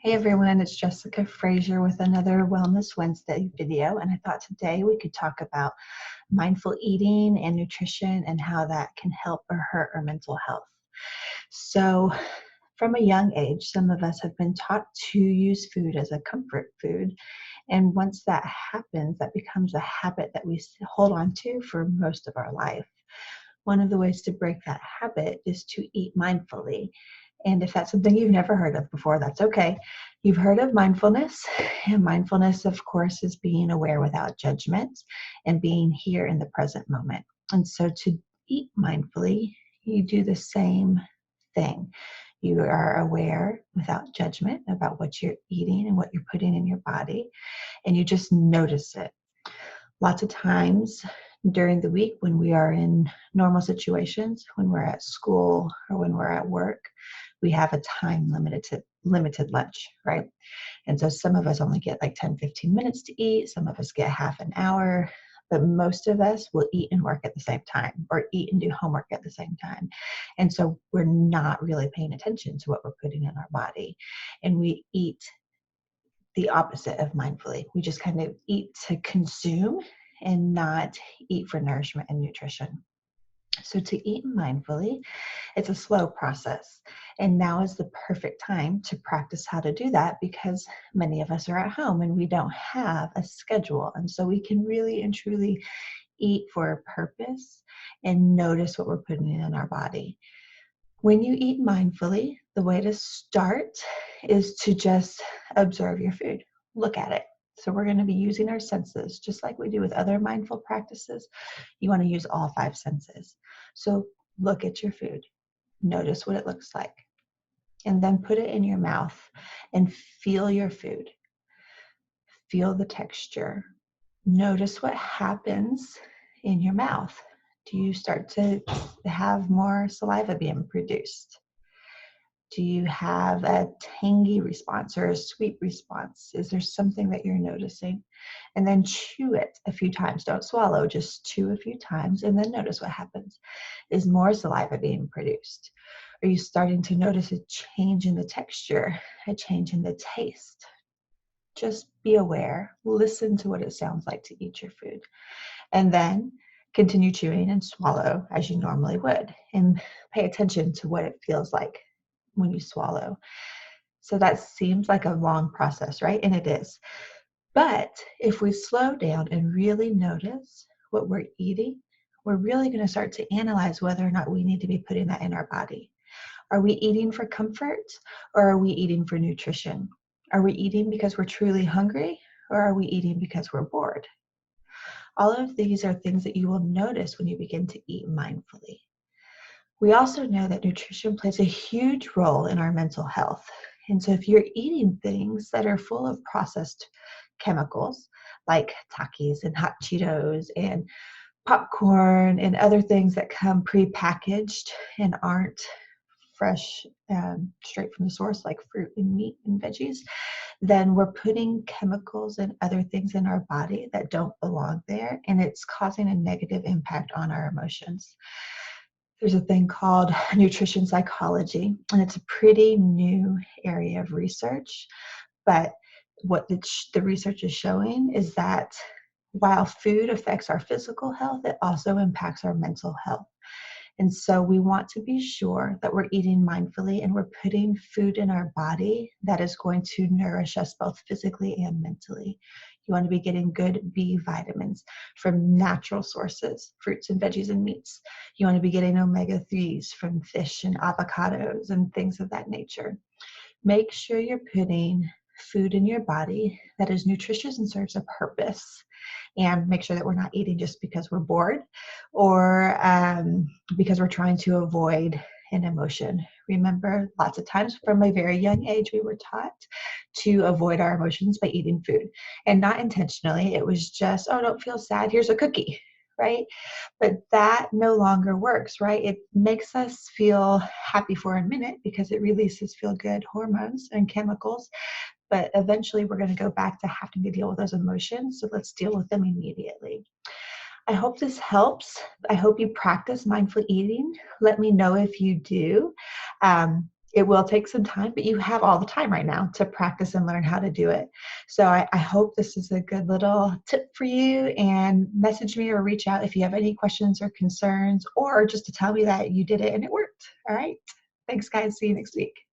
Hey everyone, it's Jessica Frazier with another Wellness Wednesday video, and I thought today we could talk about mindful eating and nutrition and how that can help or hurt our mental health. So, from a young age, some of us have been taught to use food as a comfort food, and once that happens, that becomes a habit that we hold on to for most of our life. One of the ways to break that habit is to eat mindfully. And if that's something you've never heard of before, that's okay. You've heard of mindfulness, and mindfulness, of course, is being aware without judgment and being here in the present moment. And so to eat mindfully, you do the same thing. You are aware without judgment about what you're eating and what you're putting in your body, and you just notice it. Lots of times during the week when we are in normal situations, when we're at school or when we're at work, we have a time limited lunch, right? And so some of us only get like 10, 15 minutes to eat. Some of us get half an hour, but most of us will eat and work at the same time or eat and do homework at the same time. And so we're not really paying attention to what we're putting in our body. And we eat the opposite of mindfully. We just kind of eat to consume and not eat for nourishment and nutrition. So to eat mindfully, it's a slow process. And now is the perfect time to practice how to do that because many of us are at home and we don't have a schedule. And so we can really and truly eat for a purpose and notice what we're putting in our body. When you eat mindfully, the way to start is to just observe your food. Look at it. So we're going to be using our senses, just like we do with other mindful practices. You want to use all five senses. So look at your food. Notice what it looks like. And then put it in your mouth and feel your food. Feel the texture. Notice what happens in your mouth. Do you start to have more saliva being produced? Do you have a tangy response or a sweet response? Is there something that you're noticing? And then chew it a few times. Don't swallow, just chew a few times and then notice what happens. Is more saliva being produced? Are you starting to notice a change in the texture, a change in the taste? Just be aware. Listen to what it sounds like to eat your food. And then continue chewing and swallow as you normally would. And pay attention to what it feels like when you swallow. So that seems like a long process, right? And it is. But if we slow down and really notice what we're eating, we're really going to start to analyze whether or not we need to be putting that in our body. Are we eating for comfort or are we eating for nutrition? Are we eating because we're truly hungry or are we eating because we're bored? All of these are things that you will notice when you begin to eat mindfully. We also know that nutrition plays a huge role in our mental health. And so if you're eating things that are full of processed chemicals, like Takis and hot Cheetos and popcorn and other things that come pre-packaged and aren't fresh straight from the source, like fruit and meat and veggies, then we're putting chemicals and other things in our body that don't belong there, and it's causing a negative impact on our emotions. There's a thing called nutrition psychology, and it's a pretty new area of research. But what the research is showing is that while food affects our physical health, it also impacts our mental health. And so we want to be sure that we're eating mindfully and we're putting food in our body that is going to nourish us both physically and mentally. You want to be getting good B vitamins from natural sources, fruits and veggies and meats. You want to be getting omega-3s from fish and avocados and things of that nature. Make sure you're putting food in your body that is nutritious and serves a purpose. And make sure that we're not eating just because we're bored or because we're trying to avoid an emotion. Remember, lots of times from a very young age, we were taught to avoid our emotions by eating food. And not intentionally. It was just, oh, don't feel sad. Here's a cookie, right? But that no longer works, right? It makes us feel happy for a minute because it releases feel-good hormones and chemicals. But eventually we're going to go back to having to deal with those emotions. So let's deal with them immediately. I hope this helps. I hope you practice mindful eating. Let me know if you do. It will take some time, but you have all the time right now to practice and learn how to do it. So I hope this is a good little tip for you, and message me or reach out if you have any questions or concerns, or just to tell me that you did it and it worked. All right. Thanks, guys. See you next week.